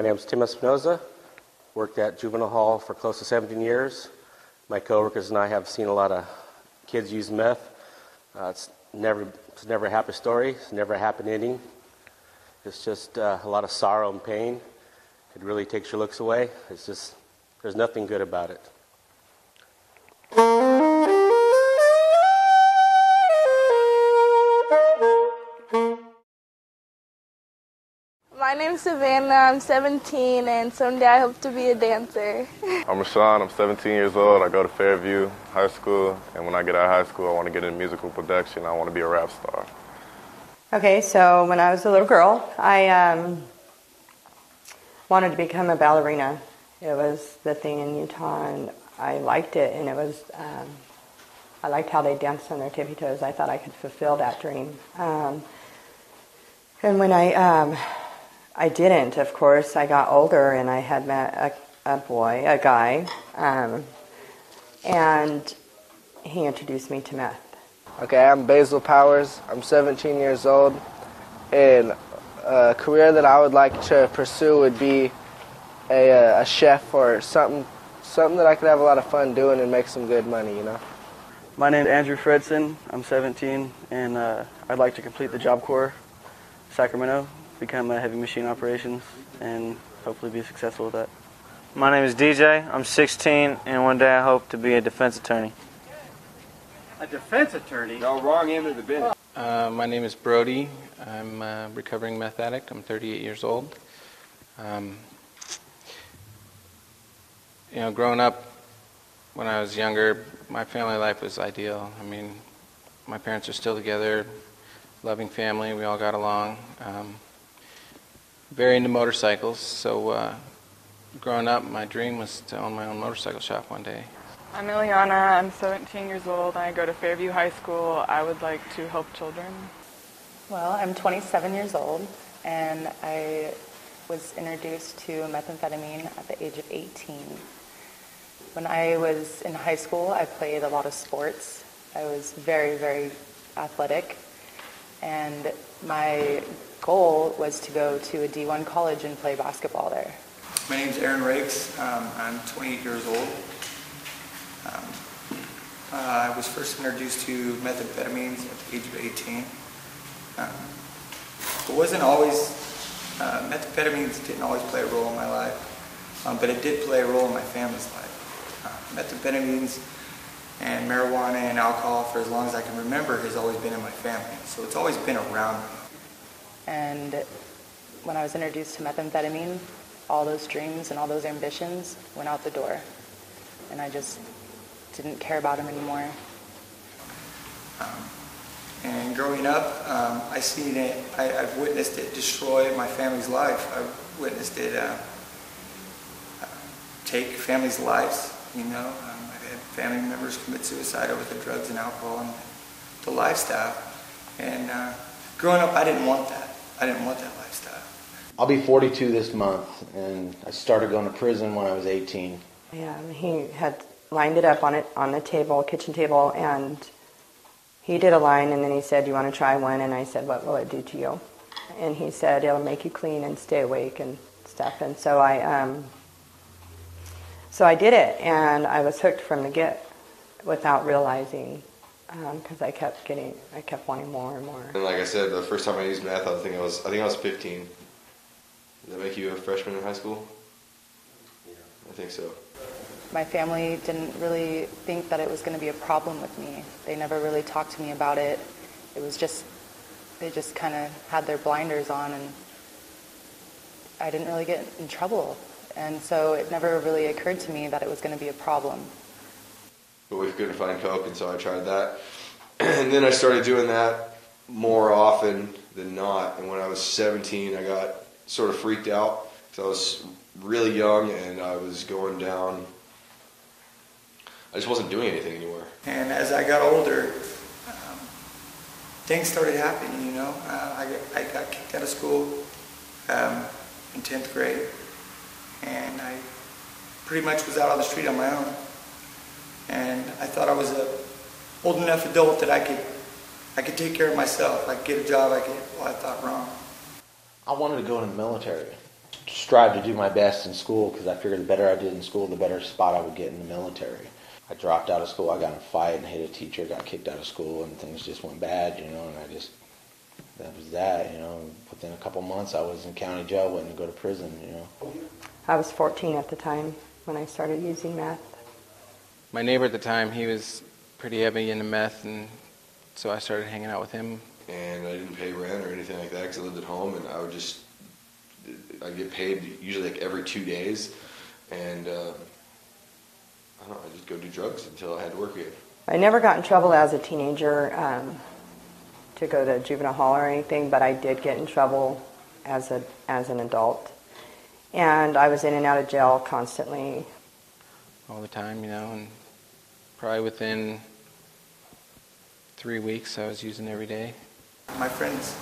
name is Tim Espinoza. Worked at juvenile hall for close to 17 years. My coworkers and I have seen a lot of kids use meth. It's never a happy story. It's never a happy ending. It's just a lot of sorrow and pain. It really takes your looks away. It's just, there's nothing good about it. My name's Savannah, I'm 17, and someday I hope to be a dancer. I'm Rashawn, I'm 17 years old, I go to Fairview High School, and when I get out of high school I want to get into musical production, I want to be a rap star. Okay, so when I was a little girl, I wanted to become a ballerina. It was the thing in Utah, and I liked it, and it was, I liked how they danced on their tippy toes. I thought I could fulfill that dream. And when I didn't, of course. I got older and I had met a guy, and he introduced me to meth. Okay, I'm Basil Powers. I'm 17 years old, and a career that I would like to pursue would be a chef or something that I could have a lot of fun doing and make some good money, you know. My name is Andrew Fredson. I'm 17, and I'd like to complete the Job Corps, Sacramento, become a heavy machine operations, and hopefully be successful with that. My name is DJ. I'm 16, and one day I hope to be a defense attorney. A defense attorney? No, wrong end of the business. My name is Brody. I'm a recovering meth addict. I'm 38 years old. Growing up when I was younger, my family life was ideal. I mean, my parents are still together, loving family. We all got along. Very into motorcycles, so growing up, my dream was to own my own motorcycle shop one day. I'm Ileana. I'm 17 years old. I go to Fairview High School. I would like to help children. Well, I'm 27 years old, and I was introduced to methamphetamine at the age of 18. When I was in high school, I played a lot of sports. I was very, very athletic, and my goal was to go to a D1 college and play basketball there. My name is Aaron Rakes. I'm 28 years old. I was first introduced to methamphetamines at the age of 18. It wasn't always, methamphetamines didn't always play a role in my life, but it did play a role in my family's life. Methamphetamines and marijuana and alcohol, for as long as I can remember, has always been in my family. So it's always been around me. And when I was introduced to methamphetamine, all those dreams and all those ambitions went out the door. And I just didn't care about them anymore. And growing up, I've witnessed it destroy my family's life. I've witnessed it take families' lives, you know. I've had family members commit suicide over the drugs and alcohol and the lifestyle. And growing up, I didn't want that. I didn't want that lifestyle. I'll be 42 this month, and I started going to prison when I was 18. Yeah, he had lined it up on the table, kitchen table, and he did a line, and then he said, "You want to try one?" And I said, "What will it do to you?" And he said, "It'll make you clean and stay awake and stuff." And so I did it, and I was hooked from the get without realizing, because I kept wanting more and more. And like I said, the first time I used meth, I think I was 15. Does that make you a freshman in high school? Yeah. I think so. My family didn't really think that it was going to be a problem with me. They never really talked to me about it. It was just, they just kind of had their blinders on, and I didn't really get in trouble. And so it never really occurred to me that it was going to be a problem. But we couldn't find coke, and so I tried that. And then I started doing that more often than not. And when I was 17, I got sort of freaked out because I was really young and I was going down. I just wasn't doing anything anymore. And as I got older, things started happening, you know. I got kicked out of school in 10th grade, and I pretty much was out on the street on my own. And I thought I was an old enough adult that I could take care of myself. I could get a job. I thought wrong. I wanted to go in the military. strive to do my best in school because I figured the better I did in school, the better spot I would get in the military. I dropped out of school. I got in a fight and hit a teacher, got kicked out of school, and things just went bad, and that was that, Within a couple months, I was in county jail waiting to go to prison, I was 14 at the time when I started using meth. My neighbor at the time, he was pretty heavy into meth, and so I started hanging out with him. And I didn't pay rent or anything like that because I lived at home, and I'd get paid usually like every 2 days, and I don't know, I'd just go do drugs until I had to work again. I never got in trouble as a teenager to go to juvenile hall or anything, but I did get in trouble as an adult. And I was in and out of jail constantly. All the time, and probably within 3 weeks I was using every day. My friends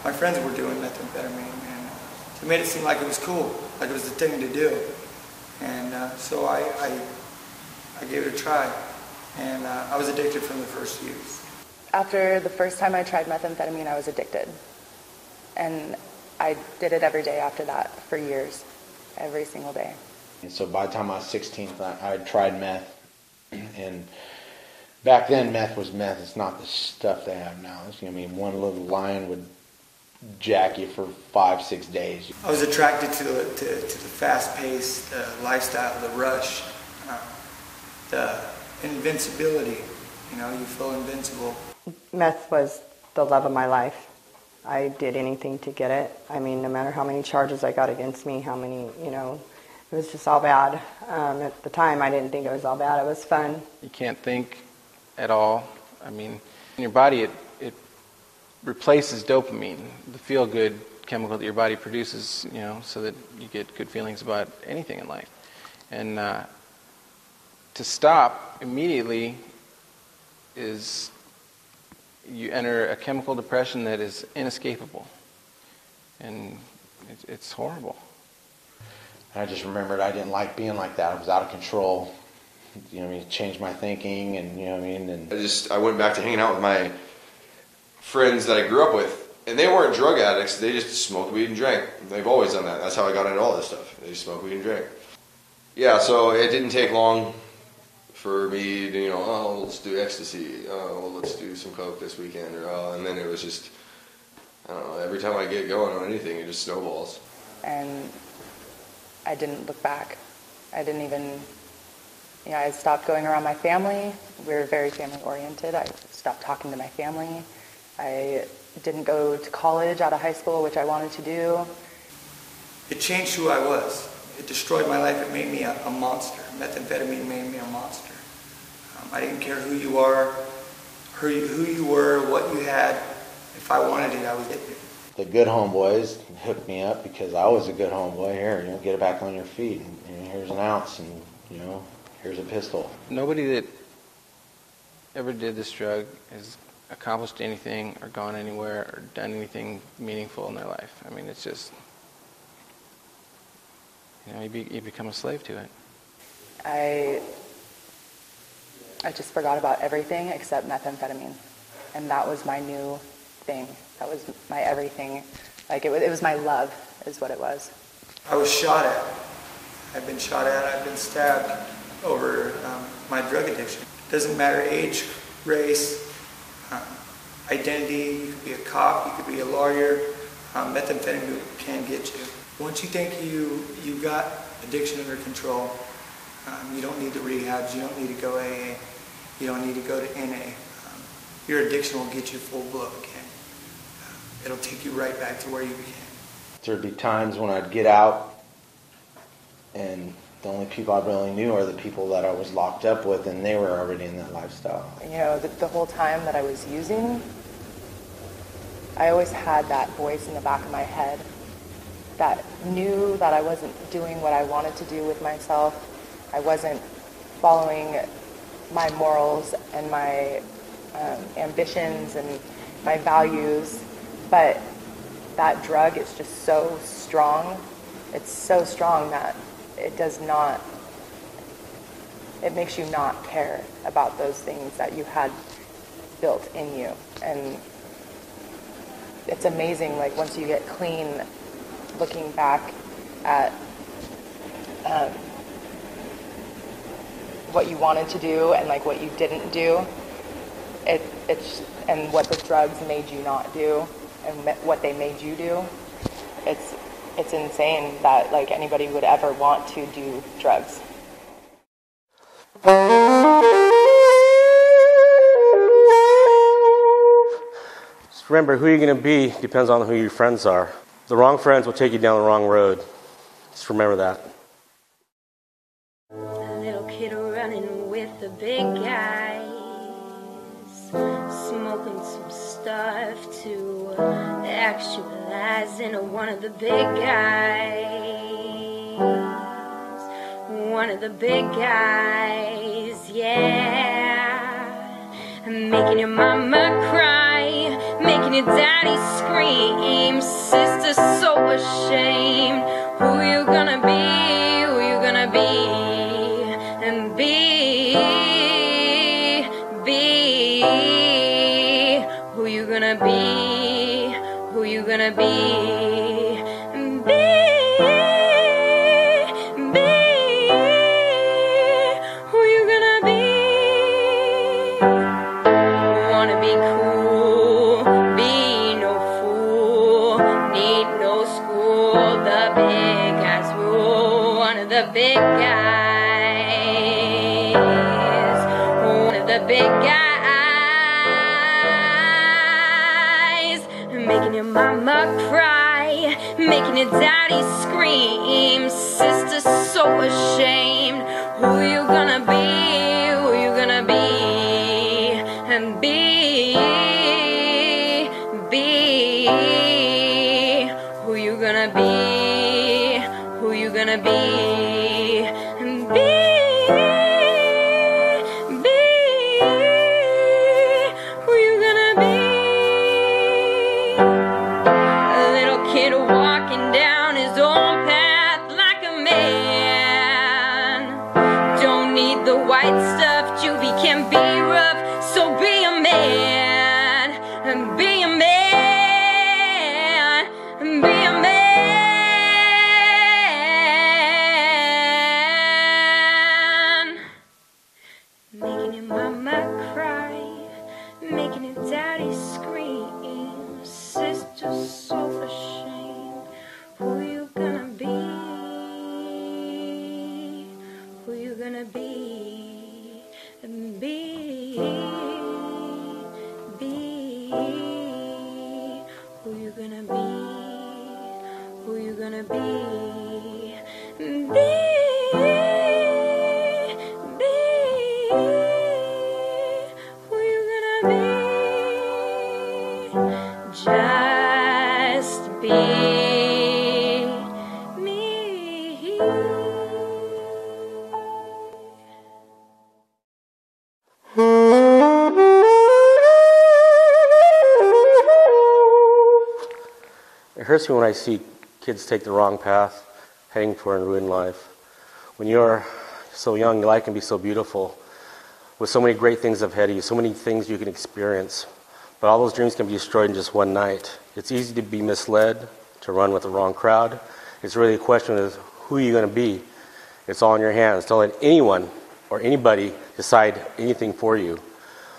were doing methamphetamine, and it made it seem like it was cool, like it was the thing to do. And so I gave it a try, and I was addicted from the first use. After the first time I tried methamphetamine, I was addicted. And I did it every day after that for years, every single day. And so by the time I was 16, I had tried meth, and back then meth was meth. It's not the stuff they have now. One little line would jack you for 5-6 days. I was attracted to the fast-paced lifestyle, the rush, the invincibility. You feel invincible. Meth was the love of my life. I did anything to get it. No matter how many charges I got against me, how many, it was just all bad. At the time, I didn't think it was all bad. It was fun. You can't think at all. In your body, it replaces dopamine, the feel-good chemical that your body produces, so that you get good feelings about anything in life. And to stop immediately is you enter a chemical depression that is inescapable, and it's horrible. I just remembered I didn't like being like that. I was out of control. It changed my thinking, and and I went back to hanging out with my friends that I grew up with, and they weren't drug addicts. They just smoked weed and drank. They've always done that. That's how I got into all this stuff. They just smoked weed and drank. Yeah, so it didn't take long for me to, let's do ecstasy. Let's do some coke this weekend, and then it was just, I don't know. Every time I get going on anything, it just snowballs. And I didn't look back. I didn't even, I stopped going around my family. We were very family oriented. I stopped talking to my family. I didn't go to college out of high school, which I wanted to do. It changed who I was. It destroyed my life. It made me a monster. Methamphetamine made me a monster. I didn't care who you are, who you were, what you had. If I wanted it, I would get it. The good homeboys hooked me up because I was a good homeboy. Here, get it back on your feet. And here's an ounce, and here's a pistol. Nobody that ever did this drug has accomplished anything or gone anywhere or done anything meaningful in their life. It's just, you become a slave to it. I just forgot about everything except methamphetamine. And that was my new thing. That was my everything. It was my love, is what it was. I was shot at. I've been shot at. I've been stabbed over my drug addiction. It doesn't matter age, race, identity. You could be a cop. You could be a lawyer. Methamphetamine can get you. Once you think you got addiction under control, you don't need the rehabs. You don't need to go AA. You don't need to go to NA. Your addiction will get you full blow again. It'll take you right back to where you began. There'd be times when I'd get out, and the only people I really knew are the people that I was locked up with, and they were already in that lifestyle. The whole time that I was using, I always had that voice in the back of my head that knew that I wasn't doing what I wanted to do with myself. I wasn't following my morals and my ambitions and my values, but that drug is just so strong. It's so strong that it makes you not care about those things that you had built in you. And it's amazing, once you get clean, looking back at what you wanted to do and like what you didn't do. And what the drugs made you not do and what they made you do. It's insane that like anybody would ever want to do drugs. Just remember, who you're going to be depends on who your friends are. The wrong friends will take you down the wrong road. Just remember that. A little kid running with the big guys, smoking some stuff to actualize into one of the big guys. One of the big guys, yeah. Making your mama cry, making your daddy scream. Sister so ashamed. Who you gonna be? Who you gonna be? And be who you gonna be? Who you gonna be? And be who you gonna be? Wanna be cool, be no fool, need no school. The big guys rule. One of the big guys. One of the big guys. Making your mama cry, making your daddy scream. Sister so ashamed. Who you gonna be? Who you gonna be? And be who you gonna be? Who you gonna be? And be who you gonna be? A little kid walking down his own path like a man. Don't need the white stuff, juvie can be rough, so be a man, and be a man, and be a man. Making your mama cry, making your daddy scream. Sister so ashamed. Who you gonna be? Who you gonna be? And be who you gonna be? Who you gonna be? And be who you gonna be? Just be me. It hurts me when I see kids take the wrong path, heading for a ruined life. When you're so young, your life can be so beautiful, with so many great things ahead of you, so many things you can experience. But all those dreams can be destroyed in just one night. It's easy to be misled, to run with the wrong crowd. It's really a question of who you're going to be. It's all in your hands. Don't let anyone or anybody decide anything for you.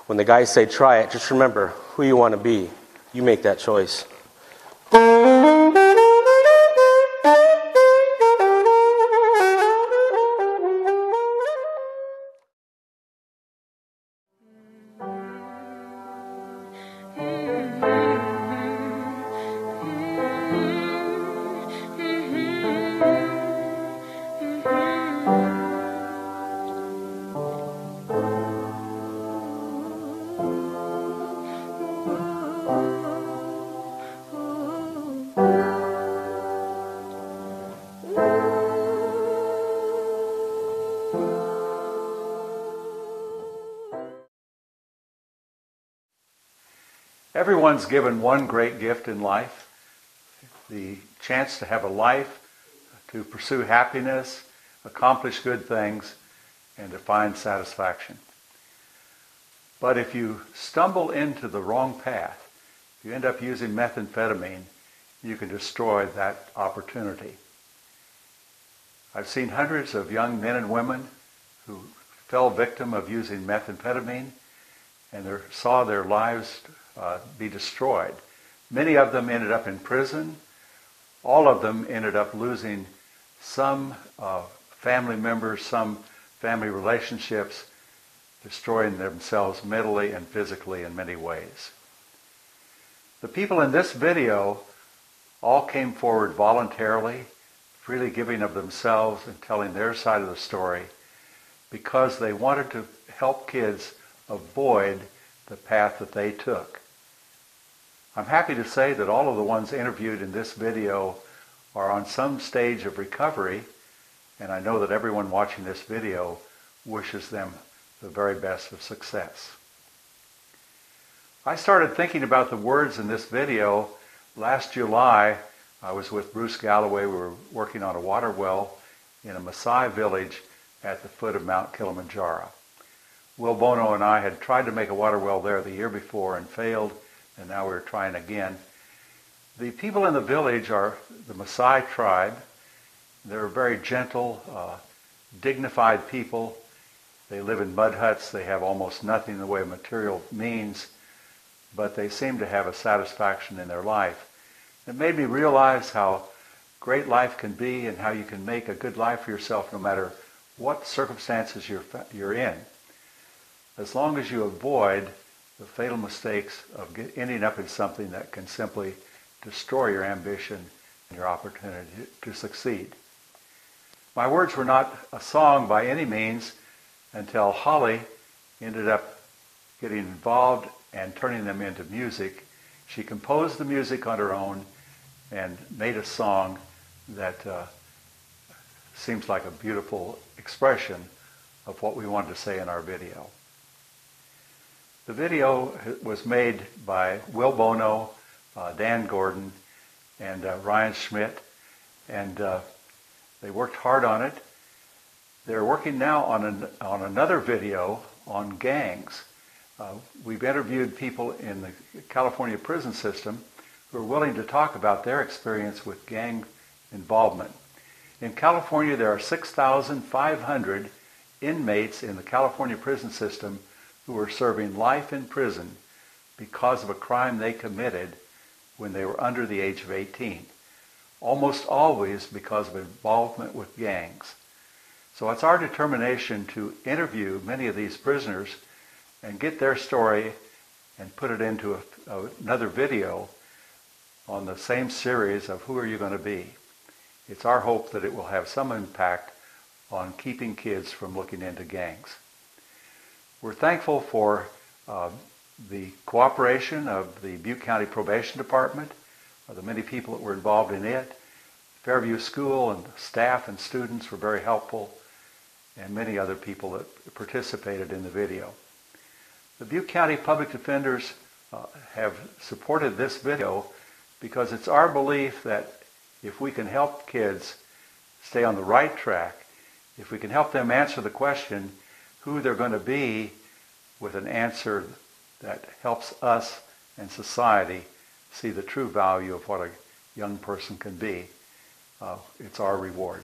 When the guys say try it, just remember who you want to be. You make that choice. Everyone's given one great gift in life, the chance to have a life, to pursue happiness, accomplish good things, and to find satisfaction. But if you stumble into the wrong path, you end up using methamphetamine, you can destroy that opportunity. I've seen hundreds of young men and women who fell victim of using methamphetamine and saw their lives be destroyed. Many of them ended up in prison. All of them ended up losing some family members, some family relationships, destroying themselves mentally and physically in many ways. The people in this video all came forward voluntarily, freely giving of themselves and telling their side of the story because they wanted to help kids avoid the path that they took. I'm happy to say that all of the ones interviewed in this video are on some stage of recovery, and I know that everyone watching this video wishes them the very best of success. I started thinking about the words in this video last July. I was with Bruce Galloway. We were working on a water well in a Maasai village at the foot of Mount Kilimanjaro. Will Bono and I had tried to make a water well there the year before and failed, and now we're trying again. The people in the village are the Maasai tribe. They're very gentle, dignified people. They live in mud huts. They have almost nothing in the way of material means, but they seem to have a satisfaction in their life. It made me realize how great life can be and how you can make a good life for yourself no matter what circumstances you're in, as long as you avoid the fatal mistakes of ending up in something that can simply destroy your ambition and your opportunity to succeed. My words were not a song by any means until Holly ended up getting involved and turning them into music. She composed the music on her own and made a song that seems like a beautiful expression of what we wanted to say in our video. The video was made by Will Bono, Dan Gordon, and Ryan Schmidt, and they worked hard on it. They're working now on another video on gangs. We've interviewed people in the California prison system who are willing to talk about their experience with gang involvement. In California, there are 6,500 inmates in the California prison system who are serving life in prison because of a crime they committed when they were under the age of 18. Almost always because of involvement with gangs. So it's our determination to interview many of these prisoners and get their story and put it into another video on the same series of Who Are You Going to Be? It's our hope that it will have some impact on keeping kids from looking into gangs. We're thankful for the cooperation of the Butte County Probation Department, the many people that were involved in it. Fairview School and staff and students were very helpful, and many other people that participated in the video. The Butte County Public Defenders have supported this video because it's our belief that if we can help kids stay on the right track, if we can help them answer the question who they're going to be with an answer that helps us and society see the true value of what a young person can be, it's our reward.